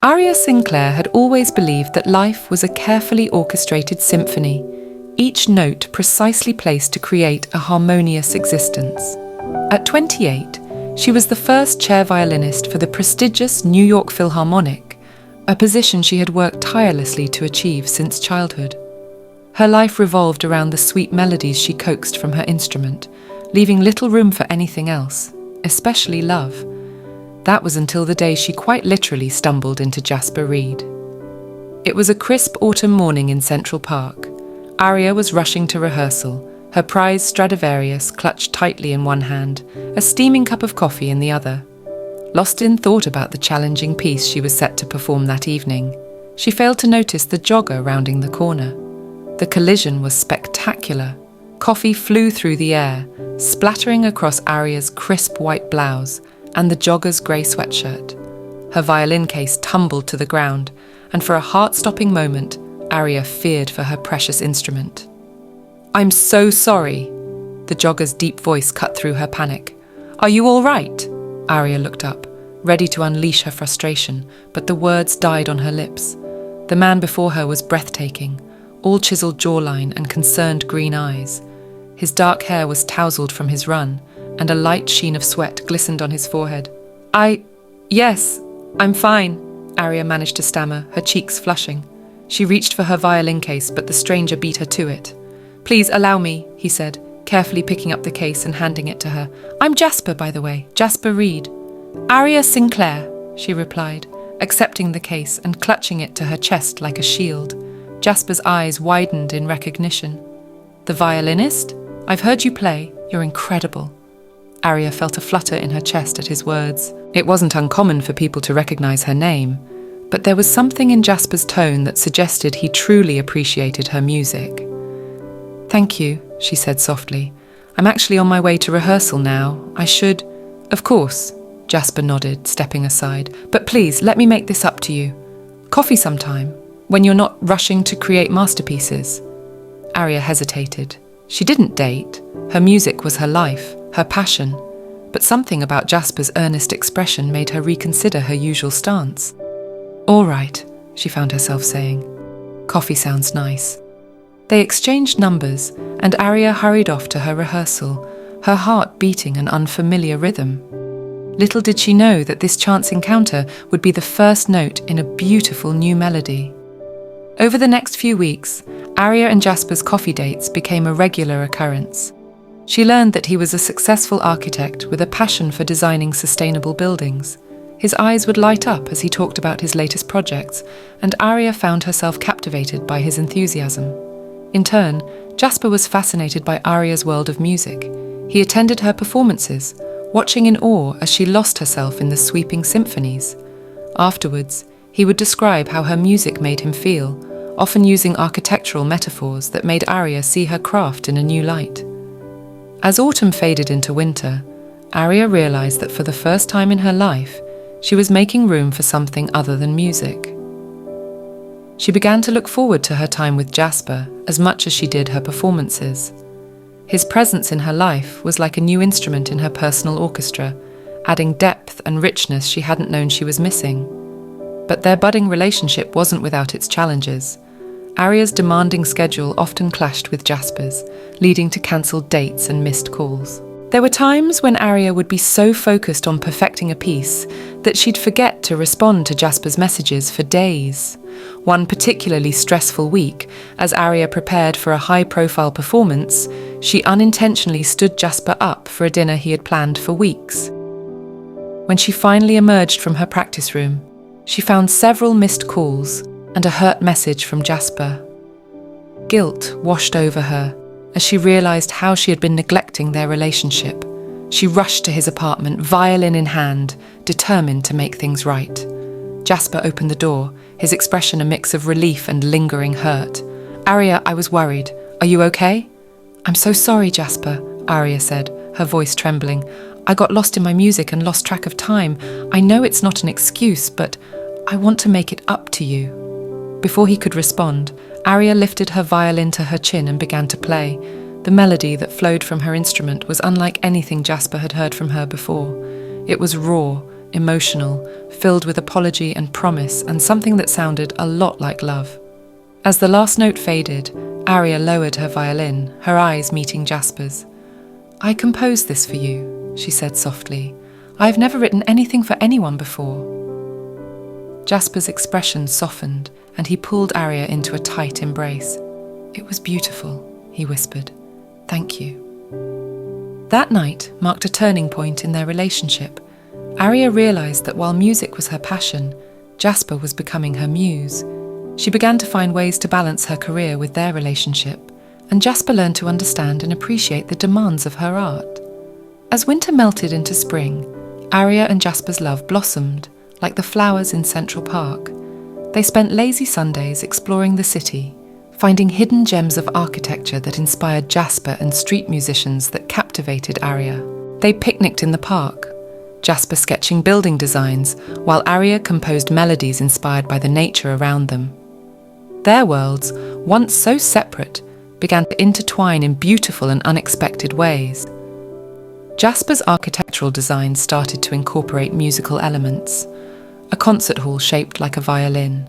Aria Sinclair had always believed that life was a carefully orchestrated symphony, each note precisely placed to create a harmonious existence. At 28, she was the first chair violinist for the prestigious New York Philharmonic, a position she had worked tirelessly to achieve since childhood. Her life revolved around the sweet melodies she coaxed from her instrument, leaving little room for anything else, especially love. That was until the day she quite literally stumbled into Jasper Reed. It was a crisp autumn morning in Central Park. Aria was rushing to rehearsal, her prized Stradivarius clutched tightly in one hand, a steaming cup of coffee in the other. Lost in thought about the challenging piece she was set to perform that evening, she failed to notice the jogger rounding the corner. The collision was spectacular. Coffee flew through the air, splattering across Aria's crisp white blouse and the jogger's grey sweatshirt. Her violin case tumbled to the ground, and for a heart-stopping moment, Aria feared for her precious instrument. "I'm so sorry," the jogger's deep voice cut through her panic. "Are you all right?" Aria looked up, ready to unleash her frustration, but the words died on her lips. The man before her was breathtaking, all chiseled jawline and concerned green eyes. His dark hair was tousled from his run, and a light sheen of sweat glistened on his forehead. Yes, I'm fine," Aria managed to stammer, her cheeks flushing. She reached for her violin case, but the stranger beat her to it. "Please allow me," he said, carefully picking up the case and handing it to her. "I'm Jasper, by the way, Jasper Reed." "Aria Sinclair," she replied, accepting the case and clutching it to her chest like a shield. Jasper's eyes widened in recognition. "The violinist? I've heard you play. You're incredible." Aria felt a flutter in her chest at his words. It wasn't uncommon for people to recognize her name, but there was something in Jasper's tone that suggested he truly appreciated her music. "Thank you," she said softly. "I'm actually on my way to rehearsal now. I should—" "Of course," Jasper nodded, stepping aside. "But please, let me make this up to you. Coffee sometime, when you're not rushing to create masterpieces." Aria hesitated. She didn't date. Her music was her life, her passion. But something about Jasper's earnest expression made her reconsider her usual stance. "All right," she found herself saying. "Coffee sounds nice." They exchanged numbers, and Aria hurried off to her rehearsal, her heart beating an unfamiliar rhythm. Little did she know that this chance encounter would be the first note in a beautiful new melody. Over the next few weeks, Aria and Jasper's coffee dates became a regular occurrence. She learned that he was a successful architect with a passion for designing sustainable buildings. His eyes would light up as he talked about his latest projects, and Aria found herself captivated by his enthusiasm. In turn, Jasper was fascinated by Aria's world of music. He attended her performances, watching in awe as she lost herself in the sweeping symphonies. Afterwards, he would describe how her music made him feel, often using architectural metaphors that made Aria see her craft in a new light. As autumn faded into winter, Aria realized that for the first time in her life, she was making room for something other than music. She began to look forward to her time with Jasper as much as she did her performances. His presence in her life was like a new instrument in her personal orchestra, adding depth and richness she hadn't known she was missing. But their budding relationship wasn't without its challenges. Aria's demanding schedule often clashed with Jasper's, leading to cancelled dates and missed calls. There were times when Aria would be so focused on perfecting a piece that she'd forget to respond to Jasper's messages for days. One particularly stressful week, as Aria prepared for a high-profile performance, she unintentionally stood Jasper up for a dinner he had planned for weeks. When she finally emerged from her practice room, she found several missed calls and a hurt message from Jasper. Guilt washed over her as she realized how she had been neglecting their relationship. She rushed to his apartment, violin in hand, determined to make things right. Jasper opened the door, his expression a mix of relief and lingering hurt. "Aria, I was worried. Are you okay?" "I'm so sorry, Jasper," Aria said, her voice trembling. "I got lost in my music and lost track of time. I know it's not an excuse, but I want to make it up to you." Before he could respond, Aria lifted her violin to her chin and began to play. The melody that flowed from her instrument was unlike anything Jasper had heard from her before. It was raw, emotional, filled with apology and promise and something that sounded a lot like love. As the last note faded, Aria lowered her violin, her eyes meeting Jasper's. "I composed this for you," she said softly. "I have never written anything for anyone before." Jasper's expression softened, and he pulled Aria into a tight embrace. "It was beautiful," he whispered. "Thank you." That night marked a turning point in their relationship. Aria realized that while music was her passion, Jasper was becoming her muse. She began to find ways to balance her career with their relationship, and Jasper learned to understand and appreciate the demands of her art. As winter melted into spring, Aria and Jasper's love blossomed, like the flowers in Central Park. They spent lazy Sundays exploring the city, finding hidden gems of architecture that inspired Jasper and street musicians that captivated Aria. They picnicked in the park, Jasper sketching building designs, while Aria composed melodies inspired by the nature around them. Their worlds, once so separate, began to intertwine in beautiful and unexpected ways. Jasper's architectural design started to incorporate musical elements. A concert hall shaped like a violin,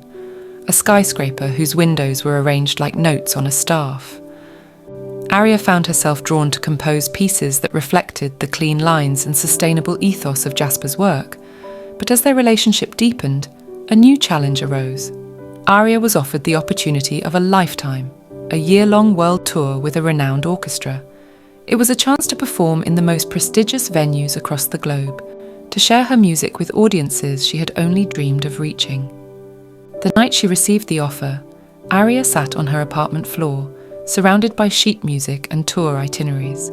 a skyscraper whose windows were arranged like notes on a staff. Aria found herself drawn to compose pieces that reflected the clean lines and sustainable ethos of Jasper's work. But as their relationship deepened, a new challenge arose. Aria was offered the opportunity of a lifetime, a year-long world tour with a renowned orchestra. It was a chance to perform in the most prestigious venues across the globe, to share her music with audiences she had only dreamed of reaching. The night she received the offer, Aria sat on her apartment floor, surrounded by sheet music and tour itineraries.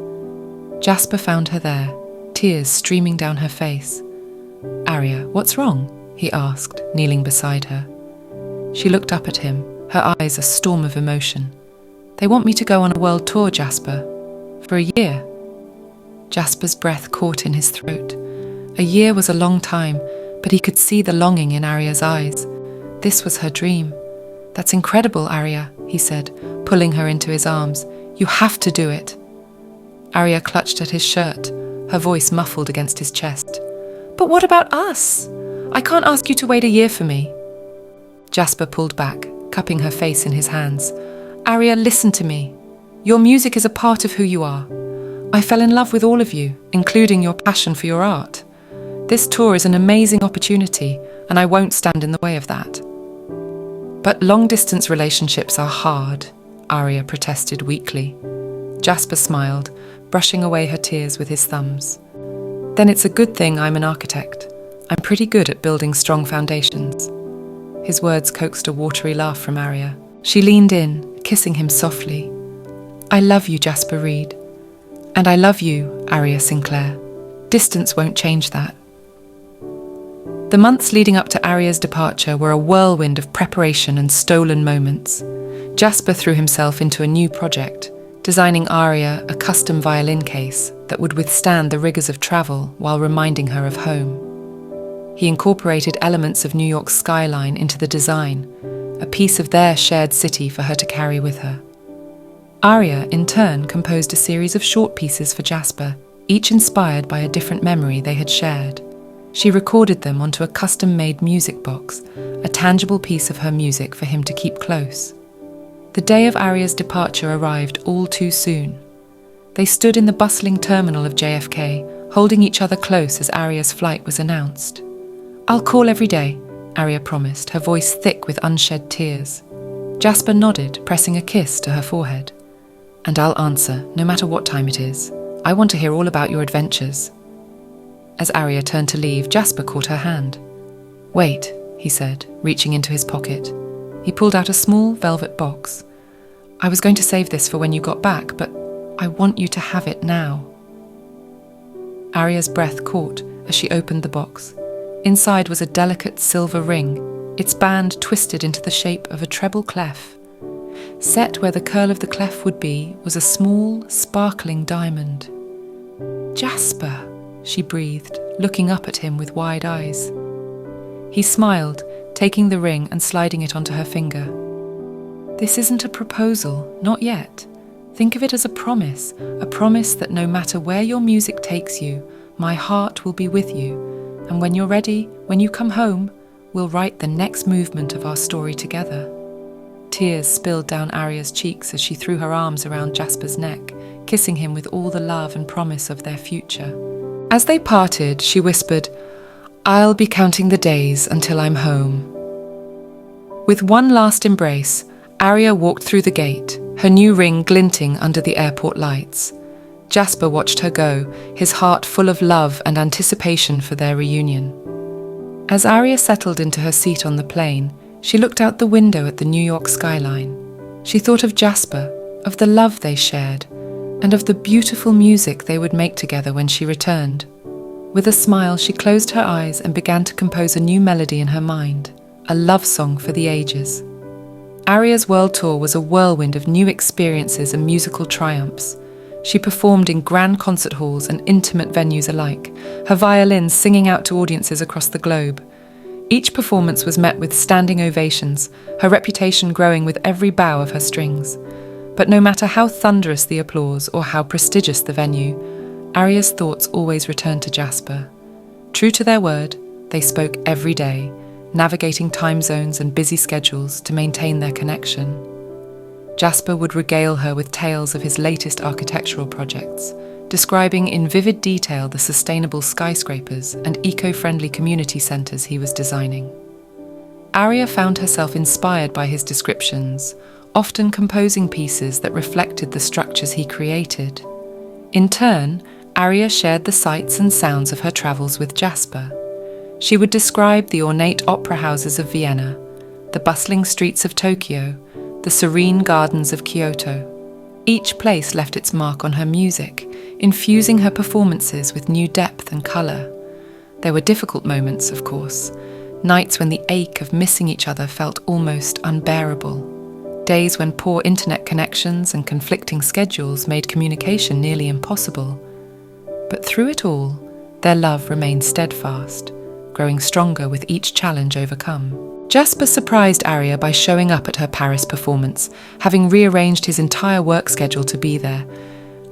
Jasper found her there, tears streaming down her face. "Aria, what's wrong?" he asked, kneeling beside her. She looked up at him, her eyes a storm of emotion. "They want me to go on a world tour, Jasper. For a year." Jasper's breath caught in his throat. A year was a long time, but he could see the longing in Aria's eyes. This was her dream. "That's incredible, Aria," he said, pulling her into his arms. "You have to do it." Aria clutched at his shirt, her voice muffled against his chest. "But what about us? I can't ask you to wait a year for me." Jasper pulled back, cupping her face in his hands. "Aria, listen to me. Your music is a part of who you are. I fell in love with all of you, including your passion for your art. This tour is an amazing opportunity, and I won't stand in the way of that." "But long-distance relationships are hard," Aria protested weakly. Jasper smiled, brushing away her tears with his thumbs. "Then it's a good thing I'm an architect. I'm pretty good at building strong foundations." His words coaxed a watery laugh from Aria. She leaned in, kissing him softly. "I love you, Jasper Reed. And I love you, Aria Sinclair. Distance won't change that." The months leading up to Aria's departure were a whirlwind of preparation and stolen moments. Jasper threw himself into a new project, designing Aria a custom violin case that would withstand the rigors of travel while reminding her of home. He incorporated elements of New York's skyline into the design, a piece of their shared city for her to carry with her. Aria, in turn, composed a series of short pieces for Jasper, each inspired by a different memory they had shared. She recorded them onto a custom-made music box, a tangible piece of her music for him to keep close. The day of Aria's departure arrived all too soon. They stood in the bustling terminal of JFK, holding each other close as Aria's flight was announced. "I'll call every day," Aria promised, her voice thick with unshed tears. Jasper nodded, pressing a kiss to her forehead. "And I'll answer, no matter what time it is. I want to hear all about your adventures." As Aria turned to leave, Jasper caught her hand. "Wait," he said, reaching into his pocket. He pulled out a small velvet box. "I was going to save this for when you got back, but I want you to have it now." Aria's breath caught as she opened the box. Inside was a delicate silver ring, its band twisted into the shape of a treble clef. Set where the curl of the clef would be was a small, sparkling diamond. "Jasper," she breathed, looking up at him with wide eyes. He smiled, taking the ring and sliding it onto her finger. "This isn't a proposal, not yet. Think of it as a promise that no matter where your music takes you, my heart will be with you, And when you're ready, when you come home, we'll write the next movement of our story together." Tears spilled down Aria's cheeks as she threw her arms around Jasper's neck, kissing him with all the love and promise of their future. As they parted, she whispered, "I'll be counting the days until I'm home." With one last embrace, Aria walked through the gate, her new ring glinting under the airport lights. Jasper watched her go, his heart full of love and anticipation for their reunion. As Aria settled into her seat on the plane, she looked out the window at the New York skyline. She thought of Jasper, of the love they shared, and of the beautiful music they would make together when she returned. With a smile, she closed her eyes and began to compose a new melody in her mind, a love song for the ages. Aria's world tour was a whirlwind of new experiences and musical triumphs. She performed in grand concert halls and intimate venues alike, her violin singing out to audiences across the globe. Each performance was met with standing ovations, her reputation growing with every bow of her strings. But no matter how thunderous the applause or how prestigious the venue, Aria's thoughts always returned to Jasper. True to their word, they spoke every day, navigating time zones and busy schedules to maintain their connection. Jasper would regale her with tales of his latest architectural projects, describing in vivid detail the sustainable skyscrapers and eco-friendly community centres he was designing. Aria found herself inspired by his descriptions, often composing pieces that reflected the structures he created. In turn, Aria shared the sights and sounds of her travels with Jasper. She would describe the ornate opera houses of Vienna, the bustling streets of Tokyo, the serene gardens of Kyoto. Each place left its mark on her music, infusing her performances with new depth and colour. There were difficult moments, of course, nights when the ache of missing each other felt almost unbearable, days when poor internet connections and conflicting schedules made communication nearly impossible. But through it all, their love remained steadfast, growing stronger with each challenge overcome. Jasper surprised Aria by showing up at her Paris performance, having rearranged his entire work schedule to be there.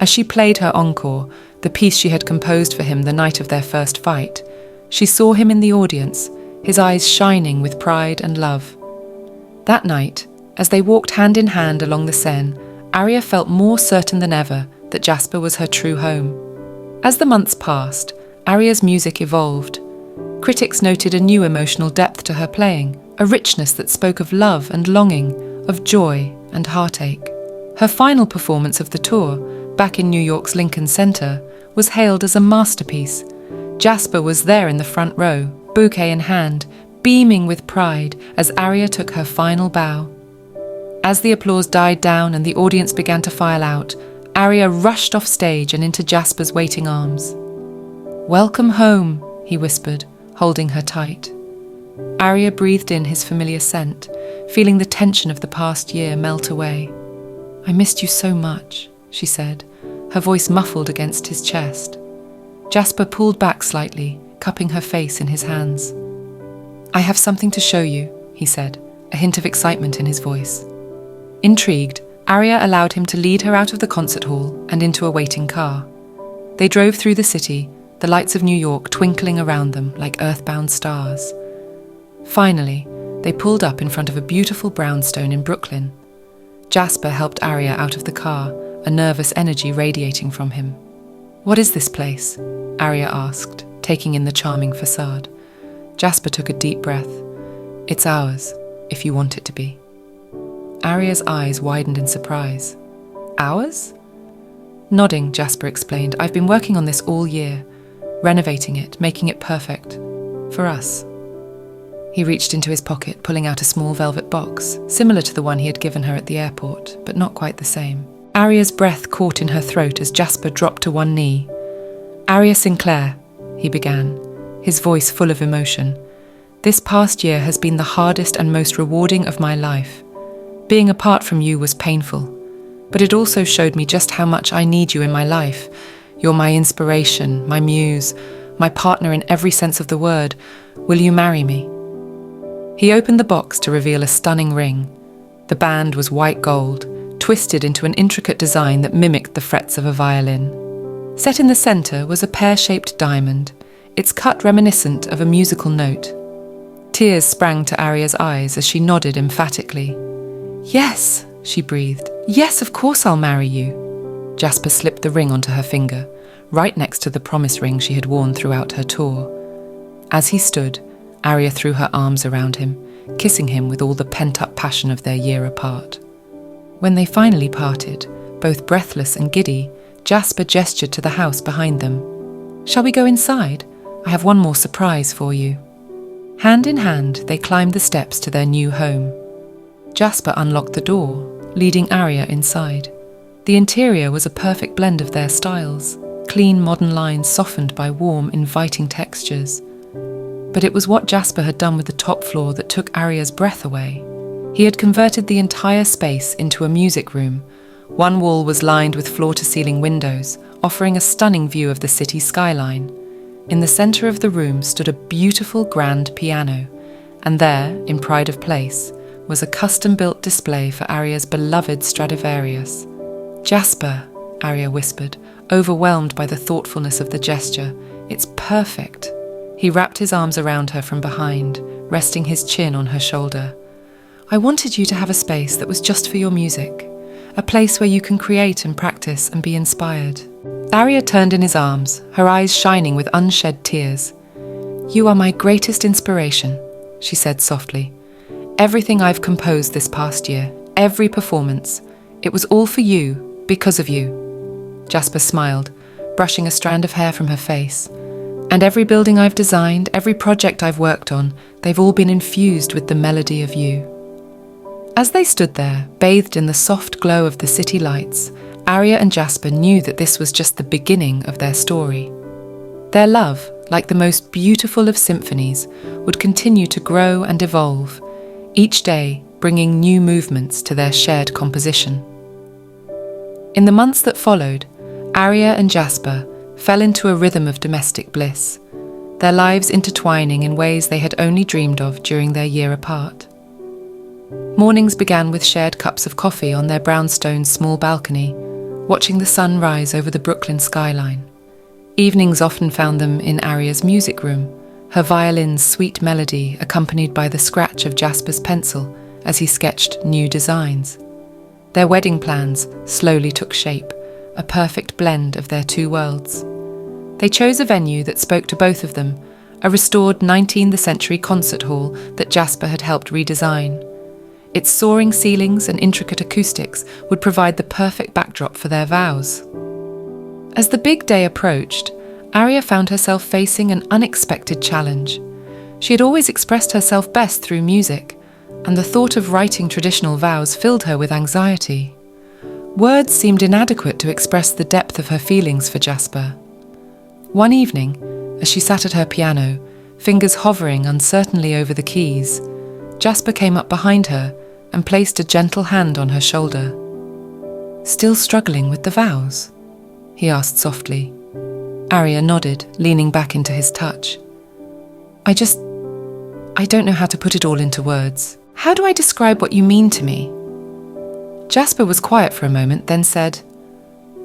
As she played her encore, the piece she had composed for him the night of their first fight, she saw him in the audience, his eyes shining with pride and love. That night, as they walked hand in hand along the Seine, Aria felt more certain than ever that Jasper was her true home. As the months passed, Aria's music evolved. Critics noted a new emotional depth to her playing, a richness that spoke of love and longing, of joy and heartache. Her final performance of the tour, back in New York's Lincoln Center, was hailed as a masterpiece. Jasper was there in the front row, bouquet in hand, beaming with pride as Aria took her final bow. As the applause died down and the audience began to file out, Aria rushed off stage and into Jasper's waiting arms. "Welcome home," he whispered, holding her tight. Aria breathed in his familiar scent, feeling the tension of the past year melt away. "I missed you so much," she said, her voice muffled against his chest. Jasper pulled back slightly, cupping her face in his hands. "I have something to show you," he said, a hint of excitement in his voice. Intrigued, Aria allowed him to lead her out of the concert hall and into a waiting car. They drove through the city, the lights of New York twinkling around them like earthbound stars. Finally, they pulled up in front of a beautiful brownstone in Brooklyn. Jasper helped Aria out of the car, a nervous energy radiating from him. "What is this place?" Aria asked, taking in the charming facade. Jasper took a deep breath. "It's ours, if you want it to be." Aria's eyes widened in surprise. "Ours?" Nodding, Jasper explained, "I've been working on this all year, renovating it, making it perfect. For us." He reached into his pocket, pulling out a small velvet box, similar to the one he had given her at the airport, but not quite the same. Aria's breath caught in her throat as Jasper dropped to one knee. "Aria Sinclair," he began, his voice full of emotion. "This past year has been the hardest and most rewarding of my life. Being apart from you was painful, but it also showed me just how much I need you in my life. You're my inspiration, my muse, my partner in every sense of the word. Will you marry me?" He opened the box to reveal a stunning ring. The band was white gold, twisted into an intricate design that mimicked the frets of a violin. Set in the center was a pear-shaped diamond, its cut reminiscent of a musical note. Tears sprang to Aria's eyes as she nodded emphatically. "Yes," she breathed. "Yes, of course I'll marry you." Jasper slipped the ring onto her finger, right next to the promise ring she had worn throughout her tour. As he stood, Aria threw her arms around him, kissing him with all the pent-up passion of their year apart. When they finally parted, both breathless and giddy, Jasper gestured to the house behind them. "Shall we go inside? I have one more surprise for you." Hand in hand, they climbed the steps to their new home. Jasper unlocked the door, leading Aria inside. The interior was a perfect blend of their styles, clean modern lines softened by warm, inviting textures. But it was what Jasper had done with the top floor that took Aria's breath away. He had converted the entire space into a music room. One wall was lined with floor-to-ceiling windows, offering a stunning view of the city skyline. In the centre of the room stood a beautiful grand piano, and there, in pride of place, was a custom-built display for Aria's beloved Stradivarius. "Jasper," Aria whispered, overwhelmed by the thoughtfulness of the gesture. "It's perfect." He wrapped his arms around her from behind, resting his chin on her shoulder. "I wanted you to have a space that was just for your music, a place where you can create and practice and be inspired." Aria turned in his arms, her eyes shining with unshed tears. "You are my greatest inspiration," she said softly. "Everything I've composed this past year, every performance, it was all for you, because of you." Jasper smiled, brushing a strand of hair from her face. "And every building I've designed, every project I've worked on, they've all been infused with the melody of you." As they stood there, bathed in the soft glow of the city lights, Aria and Jasper knew that this was just the beginning of their story. Their love, like the most beautiful of symphonies, would continue to grow and evolve, each day bringing new movements to their shared composition. In the months that followed, Aria and Jasper fell into a rhythm of domestic bliss, their lives intertwining in ways they had only dreamed of during their year apart. Mornings began with shared cups of coffee on their brownstone small balcony, watching the sun rise over the Brooklyn skyline. Evenings often found them in Aria's music room, her violin's sweet melody accompanied by the scratch of Jasper's pencil as he sketched new designs. Their wedding plans slowly took shape, a perfect blend of their two worlds. They chose a venue that spoke to both of them, a restored 19th century concert hall that Jasper had helped redesign. Its soaring ceilings and intricate acoustics would provide the perfect backdrop for their vows. As the big day approached, Aria found herself facing an unexpected challenge. She had always expressed herself best through music, and the thought of writing traditional vows filled her with anxiety. Words seemed inadequate to express the depth of her feelings for Jasper. One evening, as she sat at her piano, fingers hovering uncertainly over the keys, Jasper came up behind her and placed a gentle hand on her shoulder. "Still struggling with the vows?" he asked softly. Aria nodded, leaning back into his touch. I don't know how to put it all into words. How do I describe what you mean to me?" Jasper was quiet for a moment, then said,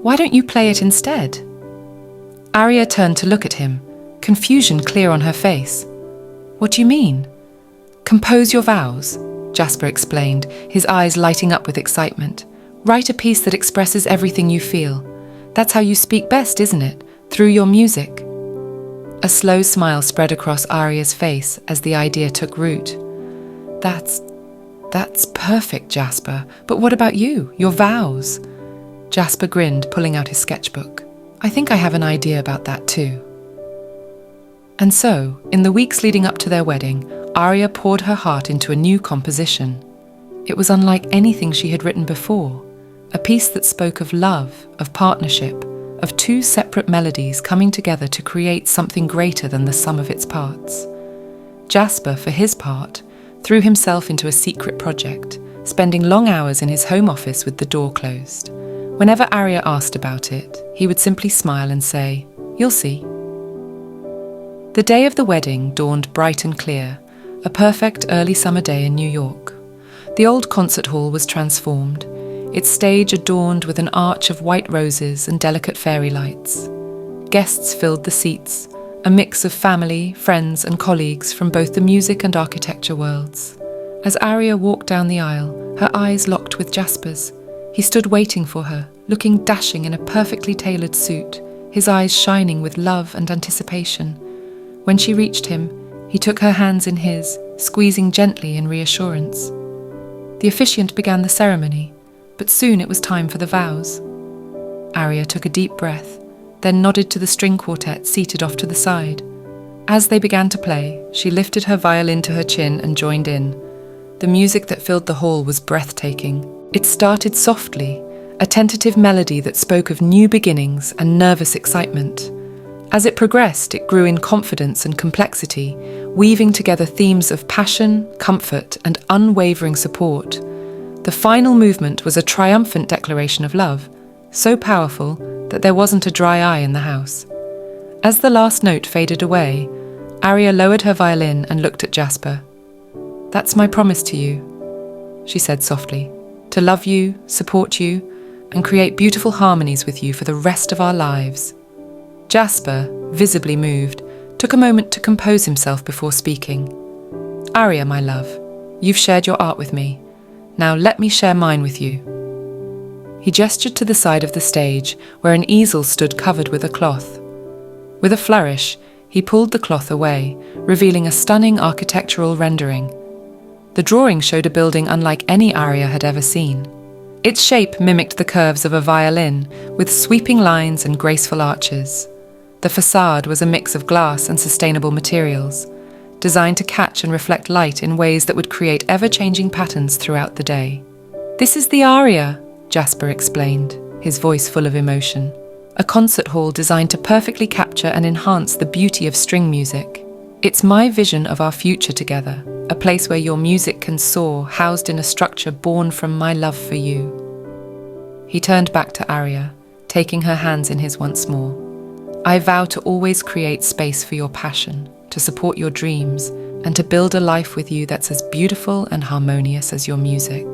"Why don't you play it instead?" Aria turned to look at him, confusion clear on her face. "What do you mean?" "Compose your vows," Jasper explained, his eyes lighting up with excitement. "Write a piece that expresses everything you feel. That's how you speak best, isn't it? Through your music." A slow smile spread across Aria's face as the idea took root. That's perfect, Jasper. But what about you? Your vows?" Jasper grinned, pulling out his sketchbook. "I think I have an idea about that too." And so, in the weeks leading up to their wedding, Aria poured her heart into a new composition. It was unlike anything she had written before, a piece that spoke of love, of partnership, of two separate melodies coming together to create something greater than the sum of its parts. Jasper, for his part, threw himself into a secret project, spending long hours in his home office with the door closed. Whenever Aria asked about it, he would simply smile and say, "You'll see." The day of the wedding dawned bright and clear, a perfect early summer day in New York. The old concert hall was transformed, its stage adorned with an arch of white roses and delicate fairy lights. Guests filled the seats, a mix of family, friends and colleagues from both the music and architecture worlds. As Aria walked down the aisle, her eyes locked with Jasper's. He stood waiting for her, looking dashing in a perfectly tailored suit, his eyes shining with love and anticipation. When she reached him, he took her hands in his, squeezing gently in reassurance. The officiant began the ceremony, but soon it was time for the vows. Aria took a deep breath, then nodded to the string quartet seated off to the side. As they began to play, she lifted her violin to her chin and joined in. The music that filled the hall was breathtaking. It started softly, a tentative melody that spoke of new beginnings and nervous excitement. As it progressed, it grew in confidence and complexity, weaving together themes of passion, comfort, and unwavering support. The final movement was a triumphant declaration of love, so powerful that there wasn't a dry eye in the house. As the last note faded away, Aria lowered her violin and looked at Jasper. "That's my promise to you," she said softly, "to love you, support you, and create beautiful harmonies with you for the rest of our lives." Jasper, visibly moved, took a moment to compose himself before speaking. "Aria, my love, you've shared your art with me. Now let me share mine with you." He gestured to the side of the stage, where an easel stood covered with a cloth. With a flourish, he pulled the cloth away, revealing a stunning architectural rendering. The drawing showed a building unlike any Aria had ever seen. Its shape mimicked the curves of a violin, with sweeping lines and graceful arches. The facade was a mix of glass and sustainable materials, designed to catch and reflect light in ways that would create ever-changing patterns throughout the day. "This is the Aria," Jasper explained, his voice full of emotion. "A concert hall designed to perfectly capture and enhance the beauty of string music. It's my vision of our future together, a place where your music can soar, housed in a structure born from my love for you." He turned back to Aria, taking her hands in his once more. "I vow to always create space for your passion, to support your dreams, and to build a life with you that's as beautiful and harmonious as your music."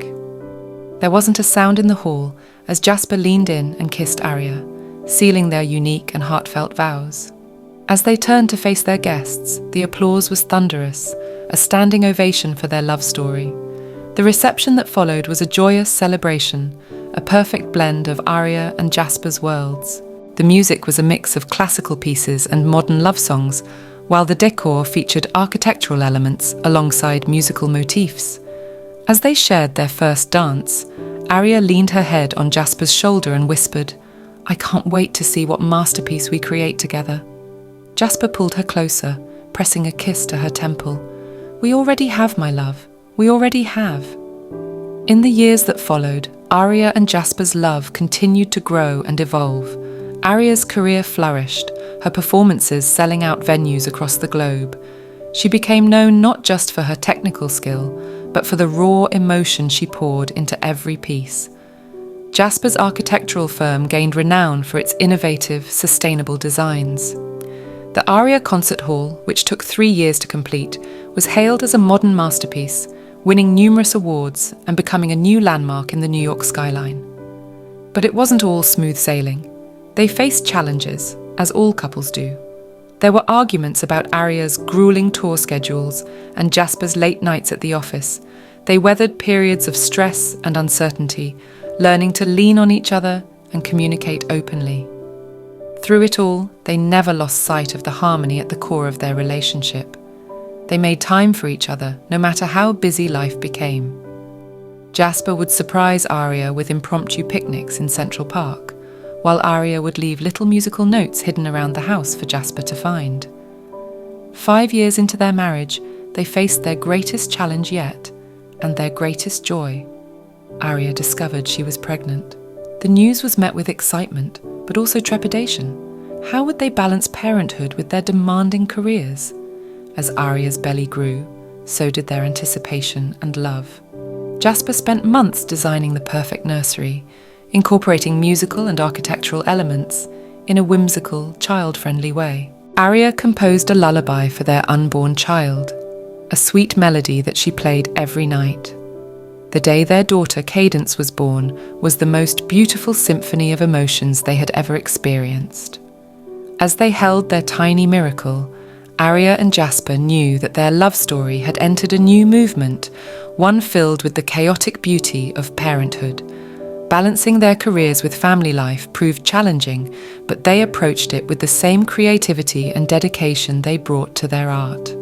There wasn't a sound in the hall as Jasper leaned in and kissed Aria, sealing their unique and heartfelt vows. As they turned to face their guests, the applause was thunderous, a standing ovation for their love story. The reception that followed was a joyous celebration, a perfect blend of Aria and Jasper's worlds. The music was a mix of classical pieces and modern love songs, while the decor featured architectural elements alongside musical motifs. As they shared their first dance, Aria leaned her head on Jasper's shoulder and whispered, "I can't wait to see what masterpiece we create together." Jasper pulled her closer, pressing a kiss to her temple. "We already have, my love. We already have." In the years that followed, Aria and Jasper's love continued to grow and evolve. Aria's career flourished, her performances selling out venues across the globe. She became known not just for her technical skill, but for the raw emotion she poured into every piece. Jasper's architectural firm gained renown for its innovative, sustainable designs. The Aria Concert Hall, which took 3 years to complete, was hailed as a modern masterpiece, winning numerous awards and becoming a new landmark in the New York skyline. But it wasn't all smooth sailing. They faced challenges, as all couples do. There were arguments about Aria's grueling tour schedules and Jasper's late nights at the office. They weathered periods of stress and uncertainty, learning to lean on each other and communicate openly. Through it all, they never lost sight of the harmony at the core of their relationship. They made time for each other, no matter how busy life became. Jasper would surprise Aria with impromptu picnics in Central Park, while Aria would leave little musical notes hidden around the house for Jasper to find. 5 years into their marriage, they faced their greatest challenge yet, and their greatest joy. Aria discovered she was pregnant. The news was met with excitement, but also trepidation. How would they balance parenthood with their demanding careers? As Aria's belly grew, so did their anticipation and love. Jasper spent months designing the perfect nursery, incorporating musical and architectural elements in a whimsical, child-friendly way. Aria composed a lullaby for their unborn child, a sweet melody that she played every night. The day their daughter Cadence was born was the most beautiful symphony of emotions they had ever experienced. As they held their tiny miracle, Aria and Jasper knew that their love story had entered a new movement, one filled with the chaotic beauty of parenthood. Balancing their careers with family life proved challenging, but they approached it with the same creativity and dedication they brought to their art.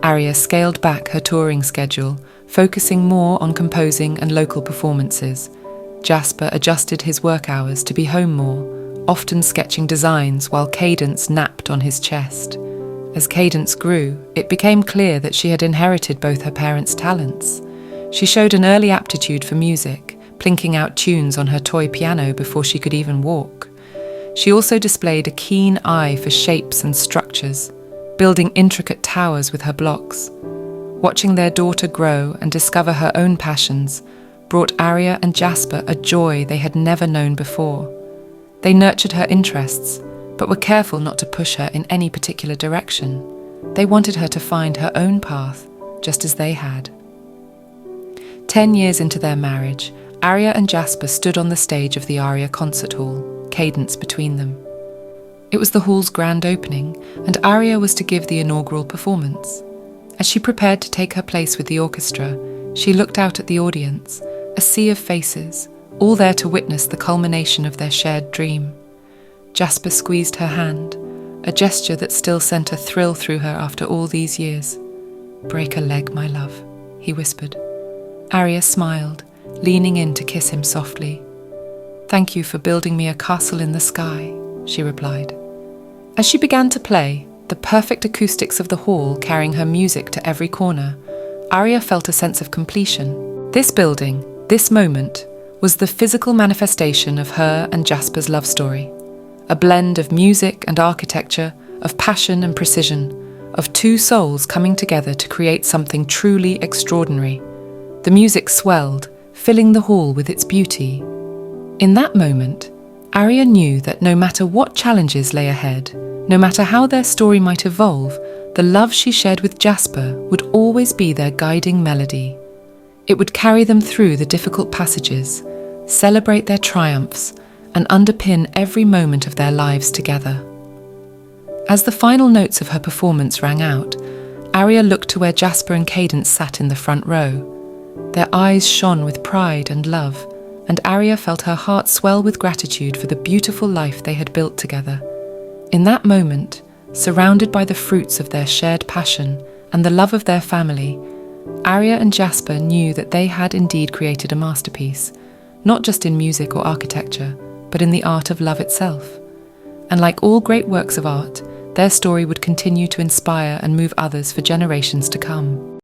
Aria scaled back her touring schedule, focusing more on composing and local performances. Jasper adjusted his work hours to be home more, often sketching designs while Cadence napped on his chest. As Cadence grew, it became clear that she had inherited both her parents' talents. She showed an early aptitude for music, plinking out tunes on her toy piano before she could even walk. She also displayed a keen eye for shapes and structures, building intricate towers with her blocks. Watching their daughter grow and discover her own passions brought Aria and Jasper a joy they had never known before. They nurtured her interests, but were careful not to push her in any particular direction. They wanted her to find her own path, just as they had. 10 years into their marriage, Aria and Jasper stood on the stage of the Aria concert hall, Cadence between them. It was the hall's grand opening, and Aria was to give the inaugural performance. As she prepared to take her place with the orchestra, she looked out at the audience, a sea of faces, all there to witness the culmination of their shared dream. Jasper squeezed her hand, a gesture that still sent a thrill through her after all these years. "Break a leg, my love," he whispered. Aria smiled, leaning in to kiss him softly. "Thank you for building me a castle in the sky," she replied. As she began to play, the perfect acoustics of the hall carrying her music to every corner, Aria felt a sense of completion. This building, this moment, was the physical manifestation of her and Jasper's love story. A blend of music and architecture, of passion and precision, of two souls coming together to create something truly extraordinary. The music swelled, filling the hall with its beauty. In that moment, Aria knew that no matter what challenges lay ahead, no matter how their story might evolve, the love she shared with Jasper would always be their guiding melody. It would carry them through the difficult passages, celebrate their triumphs, and underpin every moment of their lives together. As the final notes of her performance rang out, Aria looked to where Jasper and Cadence sat in the front row. Their eyes shone with pride and love, and Aria felt her heart swell with gratitude for the beautiful life they had built together. In that moment, surrounded by the fruits of their shared passion and the love of their family, Aria and Jasper knew that they had indeed created a masterpiece, not just in music or architecture, but in the art of love itself. And like all great works of art, their story would continue to inspire and move others for generations to come.